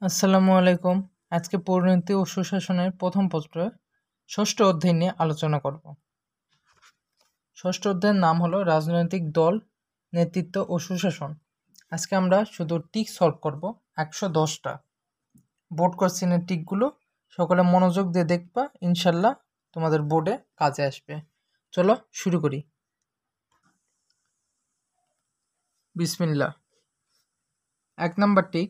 আসসালামু আলাইকুম। আজকে পরিণতি ও সুশাসনের প্রথম পত্রে ষষ্ঠ অধ্যায় নিয়ে আলোচনা করব। ষষ্ঠ অধ্যায়ের নাম হলো রাজনৈতিক দল, নেতৃত্ব ও সুশাসন। আজকে আমরা শুধু টিক সলভ করব 110টা। বোর্ড কোশ্চেনের টিকগুলো সকলে মনোযোগ দিয়ে দেখবা, ইনশাল্লাহ তোমাদের বোর্ডে কাজে আসবে। চলো শুরু করি। বিসমিল্লাহ। 1 নম্বর টিক,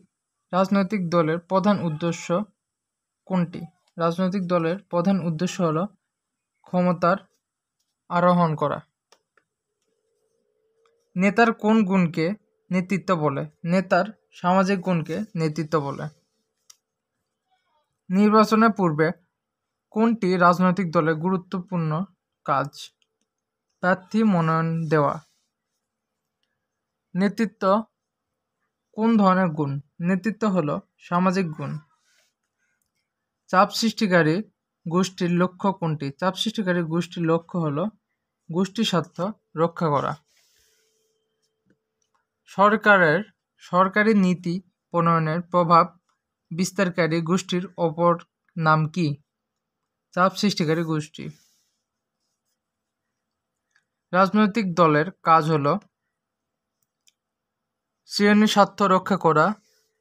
রাজনৈতিক দলের প্রধান উদ্দেশ্য কোনটি? রাজনৈতিক দলের প্রধান উদ্দেশ্য হলো ক্ষমতার আরোহণ করা। নেতার কোন গুণকে নেতৃত্ব বলে? নেতার সামাজিক গুণকে নেতৃত্ব বলে। নির্বাচনের পূর্বে কোনটি রাজনৈতিক দলের গুরুত্বপূর্ণ কাজ? প্রার্থী মনোনয়ন দেওয়া। নেতৃত্ব কোন ধরনের গুণ? নেতৃত্ব হলো সামাজিক গুণ। চাপ সৃষ্টিকারী গোষ্ঠীর লক্ষ্য কোনটি? চাপ সৃষ্টিকারী গোষ্ঠীর লক্ষ্য হলো গোষ্ঠী স্বার্থ রক্ষা করা। সরকারি নীতি প্রণয়নের প্রভাব বিস্তারকারী গোষ্ঠীর অপর নাম কি? চাপ সৃষ্টিকারী গোষ্ঠী। রাজনৈতিক দলের কাজ হলো শ্রেণী স্বার্থ রক্ষা করা,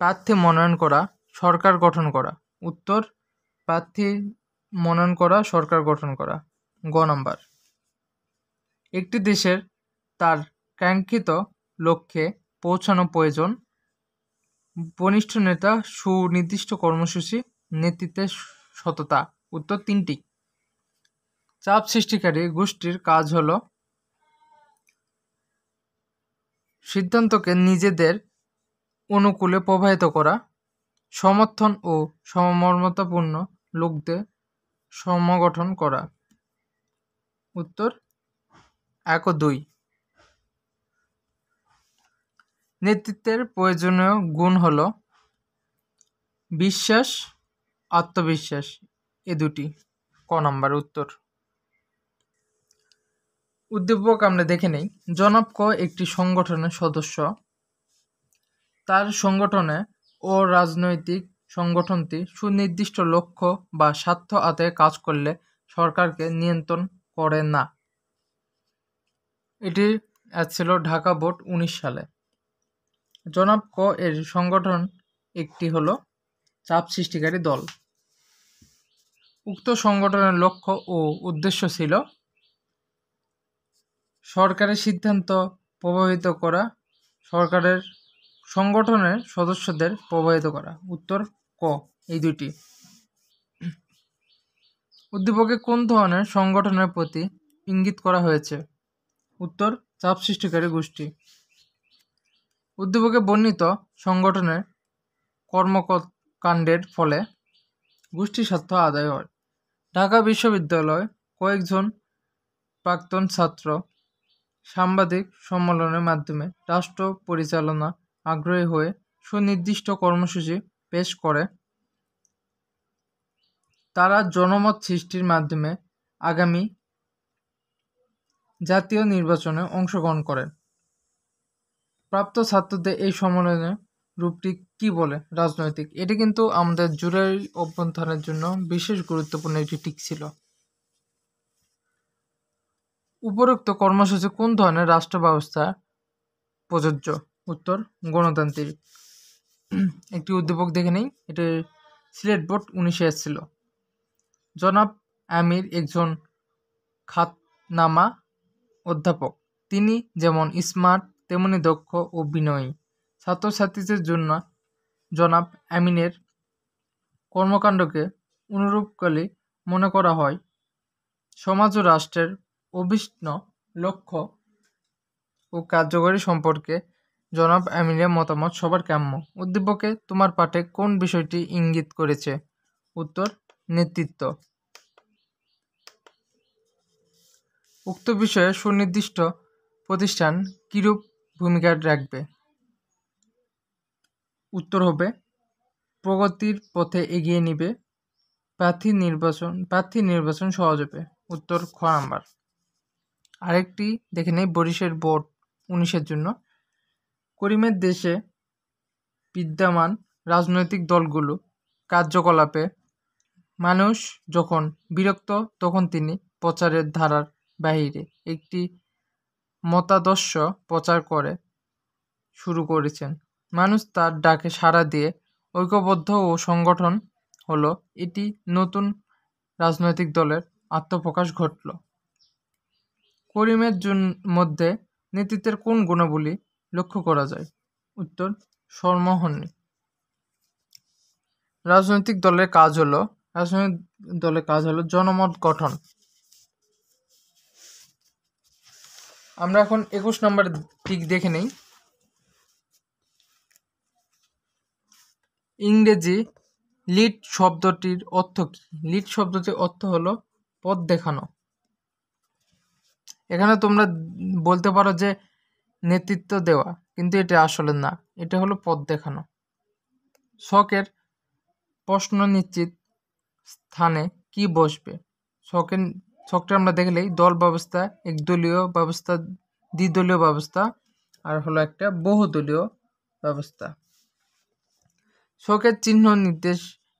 প্রার্থী মনোনয়ন করা, সরকার গঠন করা। উত্তর, প্রার্থী মনোনয়ন করা, সরকার গঠন করা। গ নাম্বার। একটি দেশের তার কাঙ্ক্ষিত লক্ষ্যে পৌঁছানো প্রয়োজন বলিষ্ঠ নেতা, সুনির্দিষ্ট কর্মসূচি, নেতৃত্বের সততা। উত্তর 3টি। চাপ সৃষ্টিকারী গোষ্ঠীর কাজ হলো সিদ্ধান্তকে নিজেদের অনুকূলে প্রবাহিত করা, সমর্থন ও সমমর্মতাপূর্ণ লোকদের সমগঠন করা। উত্তর 1 ও 2। নেতৃত্বের প্রয়োজনীয় গুণ হলো বিশ্বাস, আত্মবিশ্বাস, এ দুটি। ক নাম্বার উত্তর। উদ্দীপক আমরা দেখে নেই। জনাব ক একটি সংগঠনের সদস্য। তার সংগঠনে ও রাজনৈতিক সংগঠনটি সুনির্দিষ্ট লক্ষ্য বা স্বার্থ আদায়ে কাজ করলে সরকারকে নিয়ন্ত্রণ করে না। এটি ছিল ঢাকা বোর্ড 19 সালে। জনাব ক এর সংগঠন একটি হলো চাপ সৃষ্টিকারী দল। উক্ত সংগঠনের লক্ষ্য ও উদ্দেশ্য ছিল সরকারের সিদ্ধান্ত প্রভাবিত করা, সরকারের সংগঠনের সদস্যদের প্রভাবিত করা। উত্তর ক, এই দুটি। উদ্দীপকে কোন ধরনের সংগঠনের প্রতি ইঙ্গিত করা হয়েছে? উত্তর, চাপ সৃষ্টিকারী গোষ্ঠী। উদ্দীপকে বর্ণিত সংগঠনের কর্মকাণ্ডের ফলে গোষ্ঠী স্বার্থ আদায় হয়। ঢাকা বিশ্ববিদ্যালয় কয়েকজন প্রাক্তন ছাত্র সাংবাদিক সম্মেলনের মাধ্যমে রাষ্ট্র পরিচালনা আগ্রহী হয়ে সুনির্দিষ্ট কর্মসূচি পেশ করে। তারা জনমত সৃষ্টির মাধ্যমে আগামী জাতীয় নির্বাচনে অংশগ্রহণ করেন। প্রাপ্ত ছাত্রদের এই সম্মেলনের রূপটি কি বলে? রাজনৈতিক। এটি কিন্তু আমাদের জুলাই অভ্যুত্থানের জন্য বিশেষ গুরুত্বপূর্ণ একটি টিক ছিল। উপরোক্ত কর্মসূচি কোন ধরনের রাষ্ট্র ব্যবস্থা প্রযোজ্য? উত্তর, গণতান্ত্রিক। একটি উদ্দীপক দেখে নেই। এটি সিলেট বোর্ড 19 এসেছিল। জনাব আমির একজন খ্যাতনামা অধ্যাপক। তিনি যেমন স্মার্ট তেমনি দক্ষ ও বিনয়ী। ছাত্রছাত্রীদের জন্য জনাব আমিনের কর্মকাণ্ডকে অনুরূপকালী মনে করা হয়। সমাজ ও রাষ্ট্রের অভিন্ন লক্ষ্য ও কার্যকরী সম্পর্কে জনাব আমিনের মতামত সবার কাম্য। উদ্দীপকে তোমার পাঠে কোন বিষয়টি ইঙ্গিত করেছে? উত্তর, নেতৃত্ব। উক্ত বিষয়ে সুনির্দিষ্ট প্রতিষ্ঠান কিরূপ ভূমিকা রাখবে? উত্তর হবে প্রগতির পথে এগিয়ে নিবে, প্রার্থী নির্বাচন সহজ হবে। উত্তর খ নাম্বার। আরেকটি দেখে নেই বরিশের বোর্ড 19-এর জন্য। করিমের দেশে বিদ্যমান রাজনৈতিক দলগুলো কার্যকলাপে মানুষ যখন বিরক্ত তখন তিনি প্রচারের ধারার বাহিরে একটি মতাদর্শ প্রচার করে শুরু করেছেন। মানুষ তার ডাকে সাড়া দিয়ে ঐক্যবদ্ধ ও সংগঠন হলো। এটি নতুন রাজনৈতিক দলের আত্মপ্রকাশ ঘটল। করিমের মধ্যে নেতৃত্বের কোন গুণাবলী লক্ষ্য করা যায়? উত্তর, সম্মোহনী। রাজনৈতিক দলের কাজ হলো জনমত গঠন। আমরা এখন 21 নম্বর দিক দেখে নেই। ইংরেজি লিড শব্দটির অর্থ কি? লিড শব্দটির অর্থ হলো পথ দেখানো। এখানে তোমরা বলতে পারো যে নেতৃত্ব দেওয়া, কিন্তু এটা আসলে না, এটা হলো পথ দেখানো। শখের প্রশ্ন নিশ্চিত স্থানে কি বসবে? ছকটা আমরা দেখলেই দল ব্যবস্থা, একদলীয় ব্যবস্থা, দ্বিদলীয় ব্যবস্থা আর হলো একটা বহুদলীয় ব্যবস্থা। শখের চিহ্ন নির্দেশ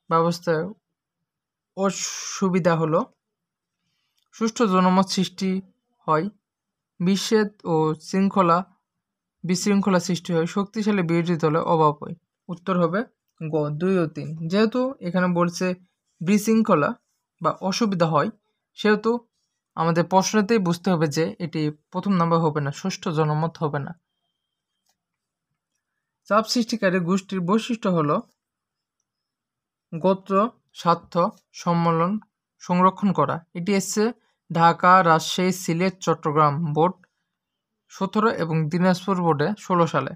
ব্যবস্থায় অসুবিধা হলো সুষ্ঠু জনমত সৃষ্টি হয়, বিচ্ছেদ ও বিশৃঙ্খলা সৃষ্টি হয়, শক্তিশালী বিরোধী দলের অভাব হয়। উত্তর হবে গ 2 ও 3। যেহেতু এখানে বলছে বিশৃঙ্খলা বা অসুবিধা হয়, সেহেতু আমাদের প্রশ্নতেই বুঝতে হবে যে এটি প্রথম নাম্বার হবে না, সুষ্ঠু জনমত হবে না। চাপ সৃষ্টিকারী গোষ্ঠীর বৈশিষ্ট্য হলো গোত্র স্বার্থ সম্মেলন সংরক্ষণ করা। এটি এসছে ঢাকা, রাজশাহী, সিলেট, চট্টগ্রাম বোর্ড 17 এবং দিনাজপুর বোর্ডে 16 সালে।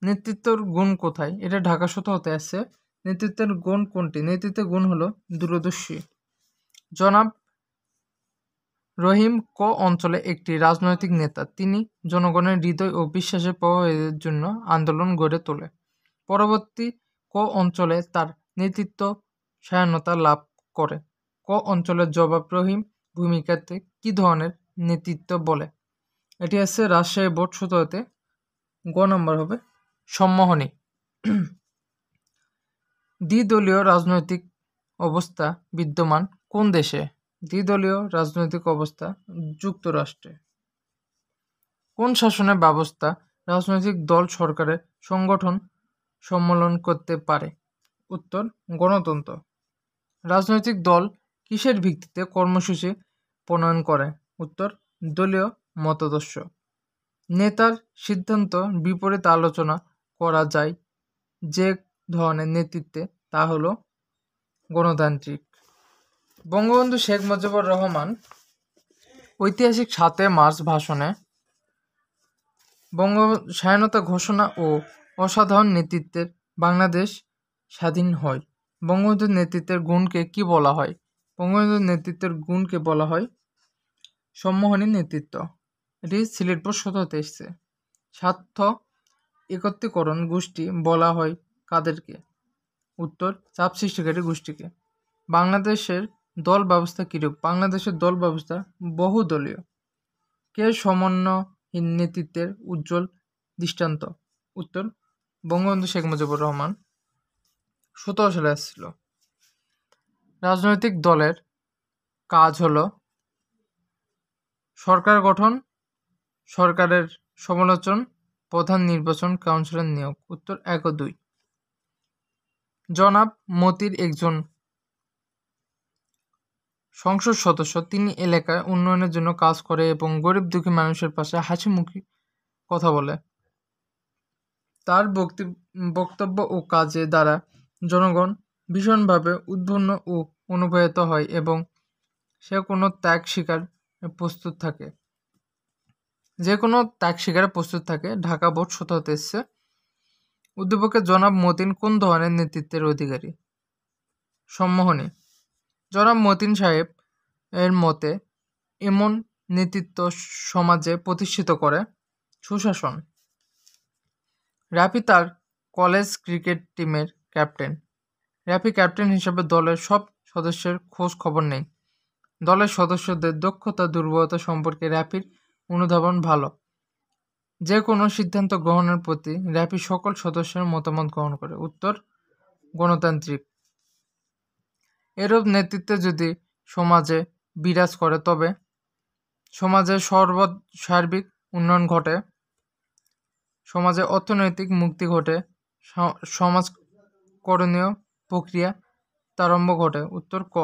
নেতৃত্বের গুণ কোথায়? এটা ঢাকা 17 আসছে। নেতৃত্বের গুণ কোনটি? নেতৃত্বের গুণ হলো দূরদর্শী। জনাব রহিম ক অঞ্চলে একটি রাজনৈতিক নেতা। তিনি জনগণের হৃদয় ও বিশ্বাসের প্রভাবের জন্য আন্দোলন গড়ে তোলে। পরবর্তী ক অঞ্চলে তার নেতৃত্ব সহায়তা লাভ করে। ক অঞ্চলের জবাব রহিম ভূমিকাতে কি ধরনের নেতৃত্ব বলে? এটি আছে রাজশাহী বোর্ড 17-তে। গ নম্বর হবে সম্মোহনী। দ্বিদলীয় রাজনৈতিক অবস্থা বিদ্যমান কোন দেশে? দ্বিদলীয় রাজনৈতিক অবস্থা যুক্তরাষ্ট্রে। কোন শাসনের ব্যবস্থা রাজনৈতিক দল সরকারের সংগঠন সম্মেলন করতে পারে? উত্তর, গণতন্ত্র। রাজনৈতিক দল কিসের ভিত্তিতে কর্মসূচি প্রণয়ন করে? উত্তর, দলীয় মতাদর্শ। নেতার সিদ্ধান্ত বিপরীত আলোচনা করা যায় যে ধরনের নেতৃত্বে, তা হলো গণতান্ত্রিক। বঙ্গবন্ধু শেখ মুজিবুর রহমান ঐতিহাসিক 7 মার্চ ভাষণে স্বাধীনতা ঘোষণা ও অসাধারণ নেতৃত্বের বাংলাদেশ স্বাধীন হয়। বঙ্গবন্ধুর নেতৃত্বের গুণকে কি বলা হয়? বঙ্গবন্ধুর নেতৃত্বের গুণকে বলা হয় সম্মোহনী নেতৃত্ব। এটি সিলেট বোর্ড 17-তে এসছে। স্বার্থ একত্রীকরণ গোষ্ঠী বলা হয় কাদেরকে? উত্তর, চাপ সৃষ্টিকারী গোষ্ঠীকে। বাংলাদেশের দল ব্যবস্থা কিরূপ? বাংলাদেশের দল ব্যবস্থা বহুদলীয়। কে সমন্বয়হীন নেতৃত্বের উজ্জ্বল দৃষ্টান্ত? উত্তর, বঙ্গবন্ধু শেখ মুজিবুর রহমান 17 সালে আসছিল। রাজনৈতিক দলের কাজ হলো সরকার গঠন, সরকারের সমালোচনা, প্রধান নির্বাচন, কাউন্সিলর নিয়োগ। উত্তর 1 ও 2। জনাব মতির একজন সংসদ সদস্য। তিনি এলাকার উন্নয়নের জন্য কাজ করে এবং গরিব দুঃখী মানুষের পাশে হাসি মুখে কথা বলে। তার বক্তব্য ও কাজে দ্বারা জনগণ ভীষণভাবে উদ্বুদ্ধ ও অনুপ্রাণিত হয় এবং সে কোনো ত্যাগ স্বীকার প্রস্তুত থাকে, ঢাকা বোর্ড 17-তে এসছে। উদ্দীপকে জনাব মতিন কোন ধরনের নেতৃত্বের অধিকারী? সম্মোহনী। জনাব মতিন সাহেব এর মতে এমন নেতৃত্ব সমাজে প্রতিষ্ঠিত করে সুশাসন। রাফি তার কলেজ ক্রিকেট টিমের ক্যাপ্টেন। রাফি ক্যাপ্টেন হিসেবে দলের সব সদস্যের খোঁজ খবর নেই। দলের সদস্যদের দক্ষতা দুর্বলতা সম্পর্কে রাফির অনুধাবন ভালো। যে কোনো সিদ্ধান্ত গ্রহণের প্রতি র্যাপি সকল সদস্যের মতামত গ্রহণ করে। উত্তর গণতান্ত্রিক। এরূপ নেতৃত্বে যদি সমাজে বিরাজ করে তবে সমাজের সার্বিক উন্নয়ন ঘটে, সমাজে অর্থনৈতিক মুক্তি ঘটে, সমাজ করণীয় প্রক্রিয়া তারম্ভ ঘটে। উত্তর ক।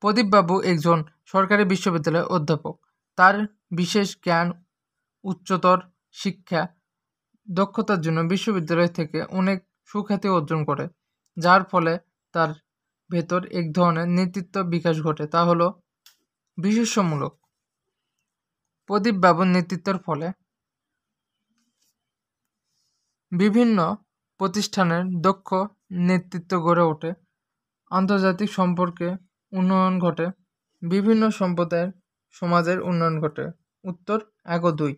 প্রদীপবাবু একজন সরকারি বিশ্ববিদ্যালয়ের অধ্যাপক। তার বিশেষ জ্ঞান, উচ্চতর শিক্ষা, দক্ষতার জন্য বিশ্ববিদ্যালয় থেকে অনেক সুখ্যাতি অর্জন করে, যার ফলে তার ভেতর এক ধরনের নেতৃত্ব বিকাশ ঘটে, তা হলো বিশেষ্যমূলক। প্রদীপবাবুর নেতৃত্বের ফলে বিভিন্ন প্রতিষ্ঠানের দক্ষ নেতৃত্ব গড়ে ওঠে, আন্তর্জাতিক সম্পর্কে উন্নয়ন ঘটে, বিভিন্ন সম্প্রদায়ের সমাজের উন্নয়ন ঘটে। উত্তর 1 ও 2।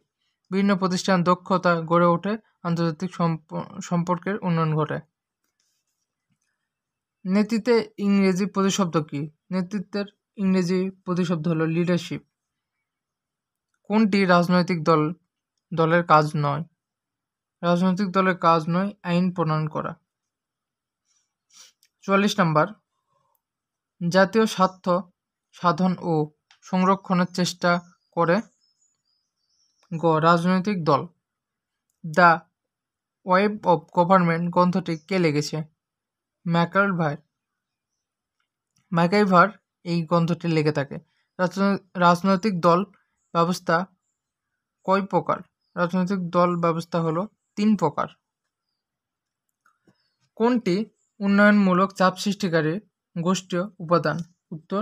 বিভিন্ন প্রতিষ্ঠান দক্ষতা গড়ে ওঠে, আন্তর্জাতিক সম্পর্কের উন্নয়ন ঘটে। নেতৃত্বের ইংরেজি প্রতিশব্দ কি? নেতৃত্বের ইংরেজি প্রতিশব্দ হলো লিডারশিপ। কোনটি রাজনৈতিক দলের কাজ নয়? রাজনৈতিক দলের কাজ নয় আইন প্রণয়ন করা। 44 নম্বর, জাতীয় স্বার্থ সাধন ও সংরক্ষণের চেষ্টা করে রাজনৈতিক দল। দ্য ওয়েব অফ গভর্নমেন্ট গ্রন্থটি কে লিখেছে? ম্যাকাইভার এই গ্রন্থটি লিখে থাকে। রাজনৈতিক দল ব্যবস্থা কয় প্রকার? রাজনৈতিক দল ব্যবস্থা হলো 3 প্রকার। কোনটি উন্নয়নমূলক চাপ সৃষ্টিকারী গোষ্ঠীয় উপাদান? উত্তর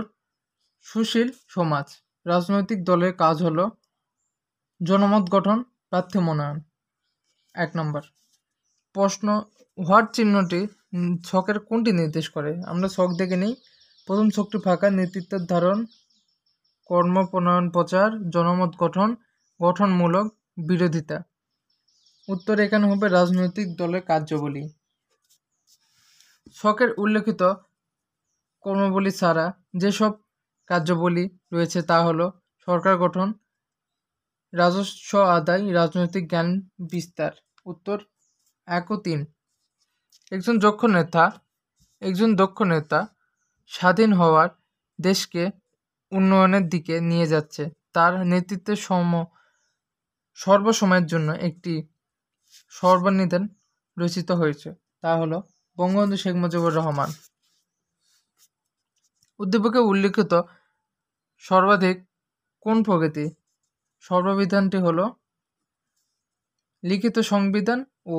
সুশীল সমাজ। রাজনৈতিক দলের কাজ হলো জনমত গঠন, প্রার্থী মনোনয়ন। 1 নম্বর প্রশ্ন, হোয়াট চিহ্নটি ছকের কোনটি নির্দেশ করে? আমরা ছক দেখে নিই। প্রথম ছকটি ফাঁকা, নেতৃত্বের ধারণ, কর্ম প্রণয়ন প্রচার, জনমত গঠন, গঠনমূলক বিরোধিতা। উত্তর এখানে হবে রাজনৈতিক দলের কার্যাবলী। ছকের উল্লেখিত কর্মবলী ছাড়া যেসব কার্যাবলী রয়েছে তা হলো সরকার গঠন, রাজস্ব আদায়, রাজনৈতিক জ্ঞান বিস্তার। উত্তর 1 ও 3। একজন দক্ষ নেতা স্বাধীন হওয়ার দেশকে উন্নয়নের দিকে নিয়ে যাচ্ছে। তার নেতৃত্বে সর্বসময়ের জন্য একটি সর্বনিধান রচিত হয়েছে, তা হলো বঙ্গবন্ধু শেখ মুজিবুর রহমান। উদ্দীপকে উল্লিখিত সর্বাধিক কোন প্রকৃতি? সর্ববিধানটি হলো লিখিত সংবিধান ও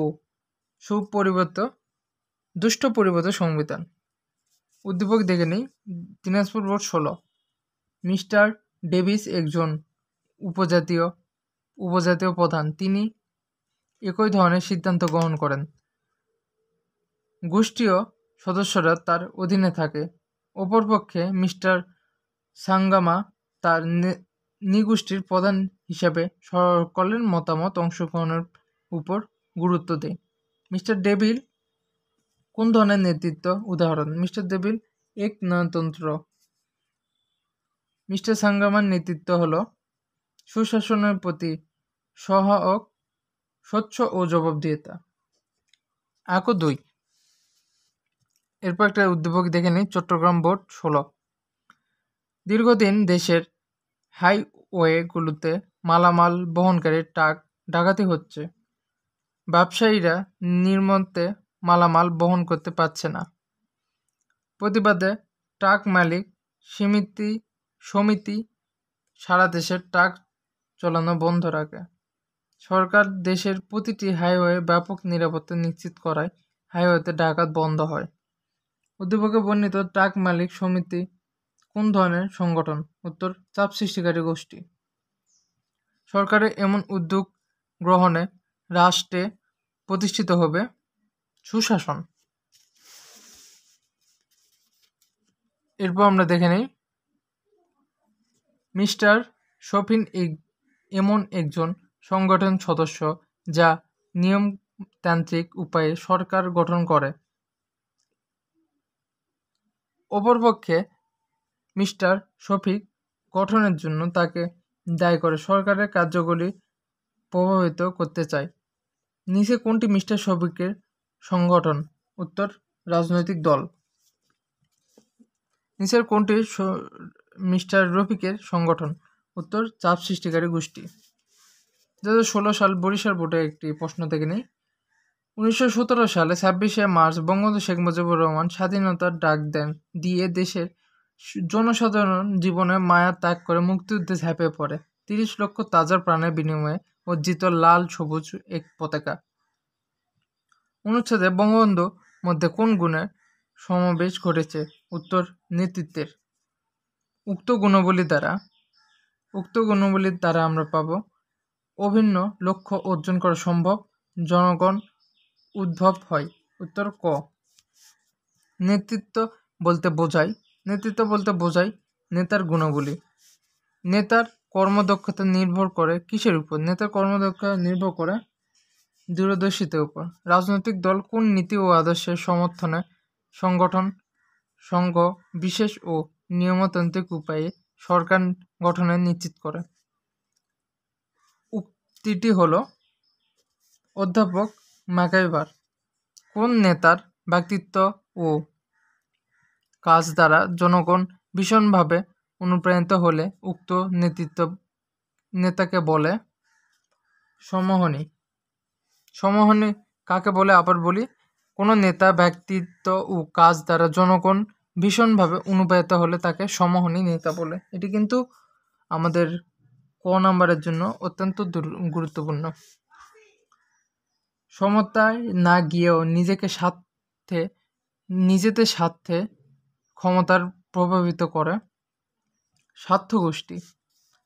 দুষ্ট পরিবর্তিত সংবিধান। উদ্দীপক দেখে নিই। দিনাজপুর বোর্ড 16। মিস্টার ডেভিস একজন উপজাতীয় প্রধান। তিনি একই ধরনের সিদ্ধান্ত গ্রহণ করেন। গোষ্ঠীয় সদস্যরা তার অধীনে থাকে। অপরপক্ষে মিস্টার সাঙ্গামা তার নিগোষ্ঠীর প্রধান হিসাবে সকলের মতামত অংশগ্রহণের উপর গুরুত্ব দেয়। মিস্টার ডেভিল কোন ধরনের নেতৃত্ব? উদাহরণ, মিস্টার ডেভিল এক নায়কতন্ত্র। মিস্টার সাঙ্গামার নেতৃত্ব হলো সুশাসনের প্রতি সহায়ক, স্বচ্ছ ও জবাবদিহিতা। 1 ও 2। এরপর একটা উদ্দীপক দেখে নিই। চট্টগ্রাম বোর্ড 16। দীর্ঘদিন দেশের হাইওয়েগুলোতে মালামাল বহনকারী ট্রাক ডাকাতি হচ্ছে। ব্যবসায়ীরা নির্মমতে মালামাল বহন করতে পারছে না। প্রতিবাদে ট্রাক মালিক সমিতি সারা দেশে ট্রাক চালানো বন্ধ রাখে। সরকার দেশের প্রতিটি হাইওয়ে ব্যাপক নিরাপত্তা নিশ্চিত করায় হাইওয়েতে ডাকাত বন্ধ হয়। উদ্দীপকে বর্ণিত ট্রাক মালিক সমিতি কোন ধরনের সংগঠন? উত্তর চাপ সৃষ্টিকারী গোষ্ঠী। সরকারের এমন উদ্যোগ গ্রহণে রাষ্ট্রে প্রতিষ্ঠিত হবে সুশাসন। এরপর আমরা দেখে নিই। মিস্টার শফিন এমন একজন সংগঠন সদস্য যা নিয়মতান্ত্রিক উপায়ে সরকার গঠন করে। অপরপক্ষে মিস্টার শফিক গঠনের জন্য তাকে দায়ী করে সরকারের কার্যগুলি প্রভাবিত করতে চায়? নিচে কোনটি মিস্টার শফিকের সংগঠন? উত্তর রাজনৈতিক দল। নিচের কোনটি মিস্টার রফিকের সংগঠন? উত্তর চাপ সৃষ্টিকারী গোষ্ঠী। 2016 সাল বরিশাল বোর্ডে একটি প্রশ্ন থেকে নেই। 1917 সালে 26শে মার্চ বঙ্গবন্ধু শেখ মুজিবুর রহমান স্বাধীনতার ডাক দেন দিয়ে দেশের জনসাধারণ জীবনে মায়া ত্যাগ করে মুক্তিযুদ্ধে ঝাঁপিয়ে পড়ে 30 লক্ষ তাজা প্রাণের বিনিময়ে অর্জিত লাল সবুজ এক পতাকা। অনুচ্ছেদে বঙ্গবন্ধু মধ্যে কোন গুণের সমাবেশ ঘটেছে? উত্তর নেতৃত্বের। উক্ত গুণাবলীর দ্বারা আমরা পাব অভিন্ন লক্ষ্য অর্জন করা সম্ভব, জনগণ উদ্ভব হয়। উত্তর ক। নেতৃত্ব বলতে বোঝায় নেতার গুণাবলী। নেতার কর্মদক্ষতা নির্ভর করে কিসের উপর? নেতার কর্মদক্ষতা নির্ভর করে দূরদর্শিতার উপর। রাজনৈতিক দল কোন নীতি ও আদর্শের সমর্থনে সংগঠন, সংঘ, বিশেষ ও নিয়মতান্ত্রিক উপায়ে সরকার গঠনে নিশ্চিত করে? উক্তিটি হল অধ্যাপক ম্যাকাইভার। কোন নেতার ব্যক্তিত্ব ও কাজ দ্বারা জনগণ ভীষণভাবে অনুপ্রাণিত হলে উক্ত নেতাকে বলে সমহনী। সমহনী কাকে বলে? আবার বলি, কোনো নেতা ব্যক্তিত্ব ও কাজ দ্বারা জনগণ ভীষণভাবে অনুপ্রাণিত হলে তাকে সমহনী নেতা বলে। এটি কিন্তু আমাদের ক নাম্বারের জন্য অত্যন্ত গুরুত্বপূর্ণ। সমতায় না গিয়েও নিজেদের স্বার্থে ক্ষমতার প্রভাবিত করে স্বার্থ গোষ্ঠী।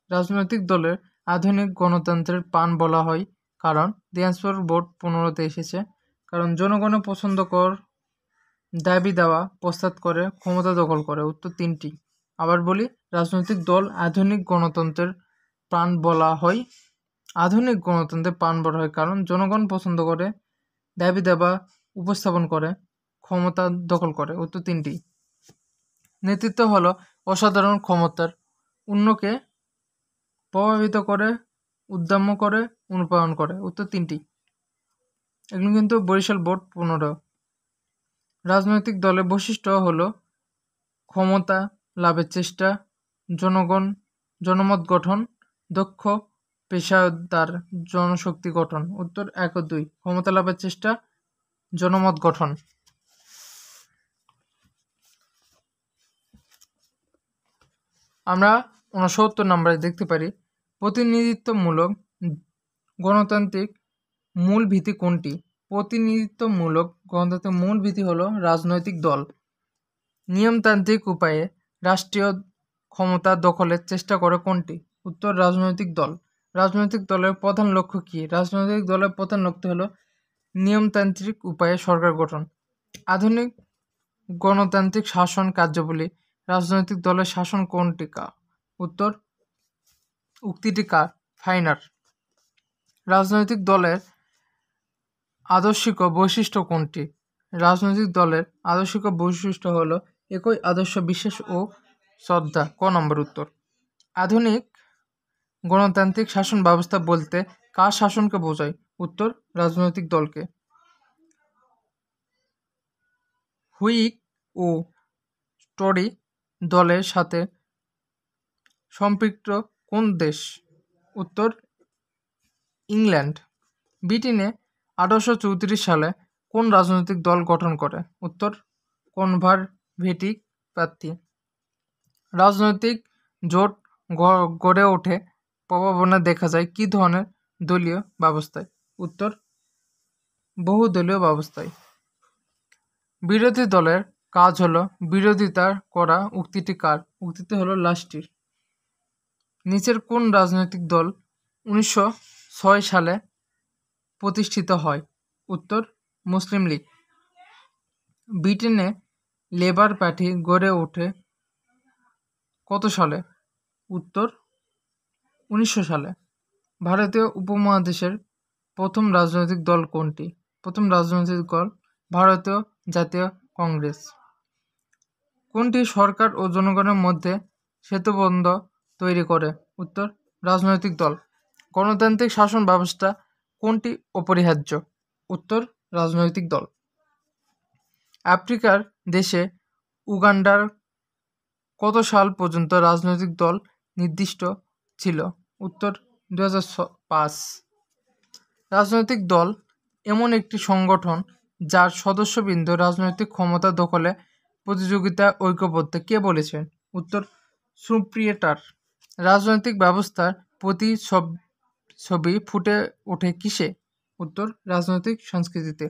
রাজনৈতিক দলের আধুনিক গণতন্ত্রের পান বলা হয় কারণ দিনাজপুর বোর্ড 15-তে এসেছে। কারণ জনগণের পছন্দকর দাবি দেওয়া প্রস্তাব করে ক্ষমতা দখল করে। উত্তর 3টি। আবার বলি, রাজনৈতিক দল আধুনিক গণতন্ত্রের প্রাণ বলা হয় কারণ জনগণ পছন্দ করে দাবি দেওয়া উপস্থাপন করে ক্ষমতা দখল করে। উত্তর 3টি। নেতৃত্ব হলো অসাধারণ ক্ষমতার অন্যকে প্রভাবিত করে, উদ্দাম্য করে, অনুপ্রেরণ করে। উত্তর 3টি। এগুলো কিন্তু বরিশাল বোর্ড 15। রাজনৈতিক দলের বৈশিষ্ট্য হলো ক্ষমতা লাভের চেষ্টা, জনমত গঠন, দক্ষ পেশাদার জনশক্তি গঠন। উত্তর 1 ও 2। ক্ষমতা লাভের চেষ্টা, জনমত গঠন। আমরা 69 নম্বরে দেখতে পারি প্রতিনিধিত্বমূলক গণতান্ত্রিক মূল ভিত্তি কোনটি? প্রতিনিধিত্বমূলক গণতন্ত্রের মূল ভিত্তি হলো রাজনৈতিক দল নিয়মতান্ত্রিক উপায়ে রাষ্ট্রীয় ক্ষমতা দখলের চেষ্টা করে কোনটি? উত্তর রাজনৈতিক দল। রাজনৈতিক দলের প্রধান লক্ষ্য কী? রাজনৈতিক দলের প্রধান লক্ষ্য হলো নিয়মতান্ত্রিক উপায়ে সরকার গঠন। আধুনিক গণতান্ত্রিক শাসন কার্যাবলী রাজনৈতিক দলের শাসন কোনটি? উত্তর উক্তিটি কার? ফাইনার। রাজনৈতিক দলের আদর্শিক বৈশিষ্ট্য কোনটি? রাজনৈতিক দলের আদর্শিক বৈশিষ্ট্য হলো একই আদর্শ, বিশ্বাস ও শ্রদ্ধা। ক নম্বর উত্তর। আধুনিক গণতান্ত্রিক শাসন ব্যবস্থা বলতে কার শাসনকে বোঝায়? উত্তর রাজনৈতিক দলকে। হুইগ ও টরি দলের সাথে সম্পৃক্ত কোন দেশ? উত্তর ইংল্যান্ড। ব্রিটেনে 1834 সালে কোন রাজনৈতিক দল গঠন করে? উত্তর কনজারভেটিভ পার্টি। রাজনৈতিক জোট গড়ে ওঠে প্রভাবনা দেখা যায় কী ধরনের দলীয় ব্যবস্থায়? উত্তর বহুদলীয় ব্যবস্থায়। বিরোধী দলের কাজ হলো বিরোধিতা করা। উক্তিটি কার? উক্তিটি হলো লাস্টির। নিচের কোন রাজনৈতিক দল 1906 সালে প্রতিষ্ঠিত হয়? উত্তর মুসলিম লীগ। ব্রিটেনে লেবার পার্টি গড়ে ওঠে কত সালে? উত্তর 1900 সালে। ভারতীয় উপমহাদেশের প্রথম রাজনৈতিক দল কোনটি? প্রথম রাজনৈতিক দল ভারতীয় জাতীয় কংগ্রেস। কোনটি সরকার ও জনগণের মধ্যে সেতুবন্ধ তৈরি করে? উত্তর রাজনৈতিক দল। গণতান্ত্রিক শাসন ব্যবস্থা কোনটি অপরিহার্য? উত্তর, রাজনৈতিক দল। আফ্রিকার দেশে উগান্ডার কত সাল পর্যন্ত রাজনৈতিক দল নির্দিষ্ট ছিল? উত্তর, 2005। রাজনৈতিক দল এমন একটি সংগঠন যার সদস্যবৃন্দ রাজনৈতিক ক্ষমতা দখলে প্রতিযোগিতা ঐক্যবদ্ধ। কে বলেছেন? উত্তর, সুপ্রিয়েটার। রাজনৈতিক ব্যবস্থার প্রতি ছবি ফুটে ওঠে কিসে? উত্তর, রাজনৈতিক সংস্কৃতিতে।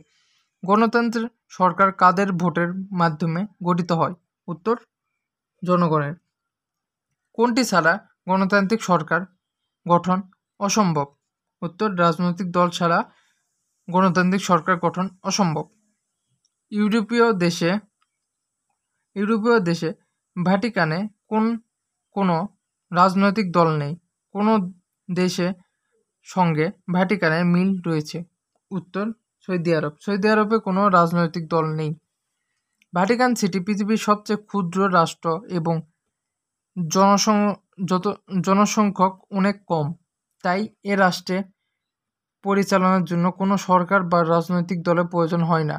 গণতন্ত্রের সরকার কাদের ভোটের মাধ্যমে গঠিত হয়? উত্তর, জনগণের। কোনটি ছাড়া গণতান্ত্রিক সরকার গঠন অসম্ভব? উত্তর, রাজনৈতিক দল ছাড়া গণতান্ত্রিক সরকার গঠন অসম্ভব। ইউরোপীয় দেশে ভ্যাটিকানে কোনো রাজনৈতিক দল নেই। কোনো দেশে সঙ্গে ভ্যাটিকানের মিল রয়েছে? উত্তর, সৌদি আরব। সৌদি আরবে কোনো রাজনৈতিক দল নেই। ভ্যাটিকান সিটি পৃথিবীর সবচেয়ে ক্ষুদ্র রাষ্ট্র এবং জনসংখ্যক অনেক কম, তাই এ রাষ্ট্রে পরিচালনার জন্য কোনো সরকার বা রাজনৈতিক দলের প্রয়োজন হয় না।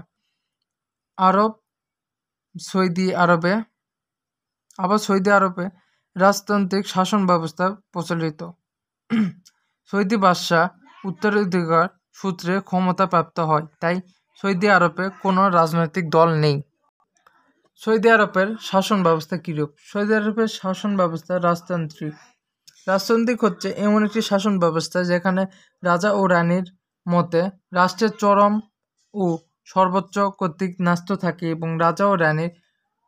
সৌদি আরবে রাজতান্ত্রিক শাসন ব্যবস্থা প্রচলিত। সৌদি বাদশাহ উত্তরাধিকার সূত্রে ক্ষমতা প্রাপ্ত হয়, তাই সৌদি আরবে কোনো রাজনৈতিক দল নেই। সৌদি আরবের শাসন ব্যবস্থা কীরূপ? সৌদি আরবের শাসন ব্যবস্থা রাজতান্ত্রিক। রাজতান্ত্রিক হচ্ছে এমন একটি শাসন ব্যবস্থা যেখানে রাজা ও রানীর মতে রাষ্ট্রের চরম ও সর্বোচ্চ কর্তৃত্ব ন্যস্ত থাকে এবং রাজা ও রানীর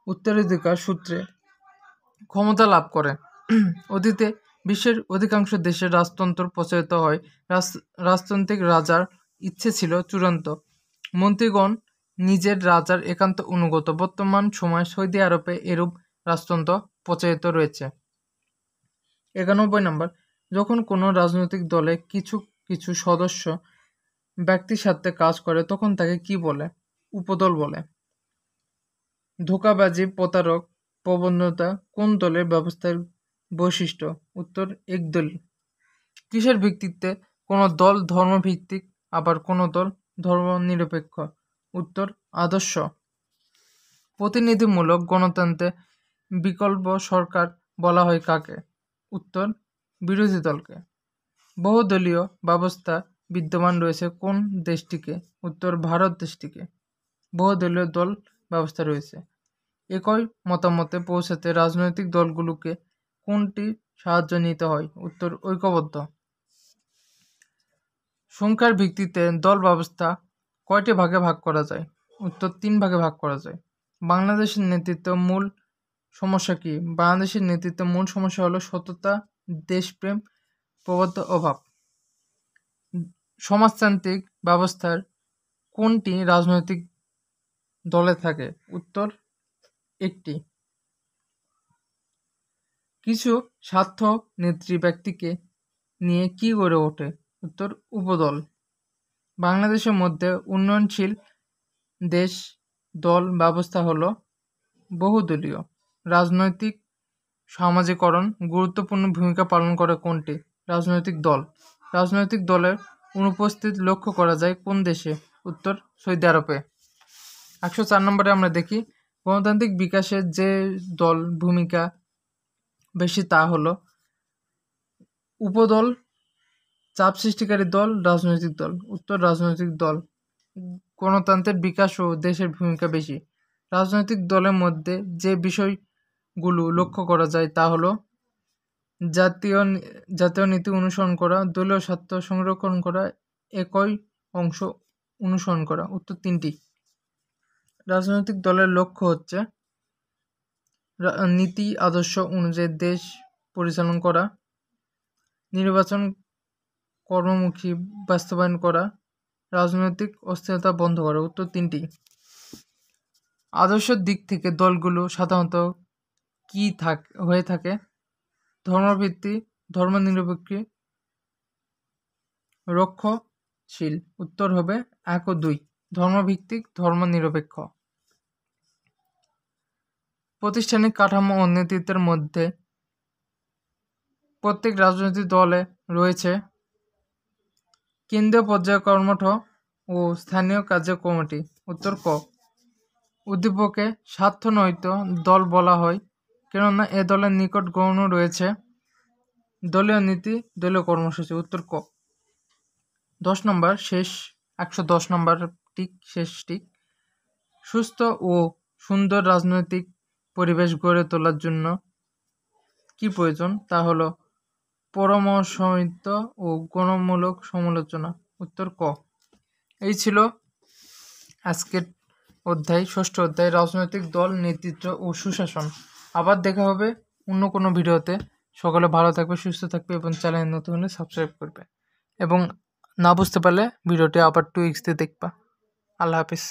উত্তরাধিকার সূত্রে ক্ষমতা লাভ করে। অতীতে বিশ্বের অধিকাংশ দেশে রাজতন্ত্র প্রচলিত হয়। রাজতান্ত্রিক রাজার ইচ্ছে ছিল চূড়ান্ত। মন্ত্রীগণ নিজের রাজার একান্ত অনুগত। বর্তমান সময়ে সৌদি আরবে এরূপ রাজতন্ত্র প্রচলিত রয়েছে। 91 নম্বর, যখন কোনো রাজনৈতিক দলে কিছু সদস্য ব্যক্তির স্বার্থে কাজ করে তখন তাকে কি বলে? উপদল বলে। ধোঁকাবাজি, প্রতারক, প্রবণতা কোন দলের ব্যবস্থার বৈশিষ্ট্য? উত্তর, একদলীয়। কিসের ভিত্তিতে কোনো দল ধর্মভিত্তিক আবার কোনো দল ধর্মনিরপেক্ষ? উত্তর, আদর্শ। প্রতিনিধিমূলক গণতন্ত্রে বিকল্প সরকার বলা হয় কাকে? উত্তর, বিরোধী দলকে। বহুদলীয় ব্যবস্থা বিদ্যমান রয়েছে কোন দেশটিকে? উত্তর, ভারত দেশটিকে। বহুদলীয় দল ব্যবস্থা রয়েছে। একই মতামতে পৌঁছাতে রাজনৈতিক দলগুলোকে কোনটি সাহায্য নিতে হয়? উত্তর, ঐক্যবদ্ধ। সংখ্যার ভিত্তিতে দল ব্যবস্থা কয়টি ভাগে ভাগ করা যায়? উত্তর, 3 ভাগে ভাগ করা যায়। বাংলাদেশের নেতৃত্ব মূল সমস্যা কি? বাংলাদেশের নেতৃত্বের মূল সমস্যা হলো সততা, দেশপ্রেম, প্রবদ্ধ অভাব। সমাজতান্ত্রিক ব্যবস্থার কোনটি রাজনৈতিক দলে থাকে? উত্তর, একটি। কিছু স্বার্থ নেত্রী ব্যক্তিকে নিয়ে কি গড়ে ওঠে? উত্তর, উপদল। বাংলাদেশের মধ্যে উন্নয়নশীল দেশ দল ব্যবস্থা হলো বহুদলীয়। রাজনৈতিক সামাজিকরণ গুরুত্বপূর্ণ ভূমিকা পালন করে কোনটি? রাজনৈতিক দল। রাজনৈতিক দলের অনুপস্থিত লক্ষ্য করা যায় কোন দেশে? উত্তর, সৌদি আরবে। 104 নম্বরে আমরা দেখি গণতান্ত্রিক বিকাশের যে দল ভূমিকা বেশি তা হলো উপদল, চাপ সৃষ্টিকারী দল, রাজনৈতিক দল। উত্তর, রাজনৈতিক দল। গণতন্ত্রের বিকাশ ও দেশের ভূমিকা বেশি। রাজনৈতিক দলের মধ্যে যে বিষয়গুলো লক্ষ্য করা যায় তা হলো জাতীয় নীতি অনুসরণ করা, দলীয় স্বার্থ সংরক্ষণ করা, একই অংশ অনুসরণ করা। উত্তর, 3টি। রাজনৈতিক দলের লক্ষ্য হচ্ছে নীতি আদর্শ অনুযায়ী দেশ পরিচালনা করা, নির্বাচন কর্মমুখী বাস্তবায়ন করা, রাজনৈতিক অস্থিরতা বন্ধ করা। উত্তর, 3টি। আদর্শের দিক থেকে দলগুলো সাধারণত কি হয়ে থাকে? ধর্মভিত্তিক, ধর্মনিরপেক্ষ, রক্ষণশীল। উত্তর হবে 1 ও 2। ধর্মভিত্তিক, ধর্মনিরপেক্ষ। প্রাতিষ্ঠানিক কাঠামো ও নেতৃত্বের মধ্যে প্রত্যেক রাজনৈতিক দলে রয়েছে কেন্দ্রীয় পর্যায়ে কর্মঠ ও স্থানীয় কার্য কমিটি। উত্তর ক। উদ্দীপকে স্বার্থনহিত দল বলা হয় কেননা এ দলের নিকট গৌণ রয়েছে দলীয় নীতি, দলীয় কর্মসূচি। উত্তর ক। 10 নম্বর শেষ 110 নম্বর টিক শেষ টিক। সুস্থ ও সুন্দর রাজনৈতিক পরিবেশ গড়ে তোলার জন্য কি প্রয়োজন তা হলো পরামর্শহিত ও গণমূলক সমালোচনা। উত্তর ক। এই ছিল আজকের অধ্যায়, ষষ্ঠ অধ্যায়, রাজনৈতিক দল, নেতৃত্ব ও সুশাসন। আবার দেখা হবে অন্য কোনো ভিডিওতে। সকলে ভালো থাকবে, সুস্থ থাকবে এবং চ্যানেল নতুন হলে সাবস্ক্রাইব করবে এবং না বুঝতে পারলে ভিডিওটি আবার 2x দিয়ে দেখবা। আল্লাহ হাফিজ।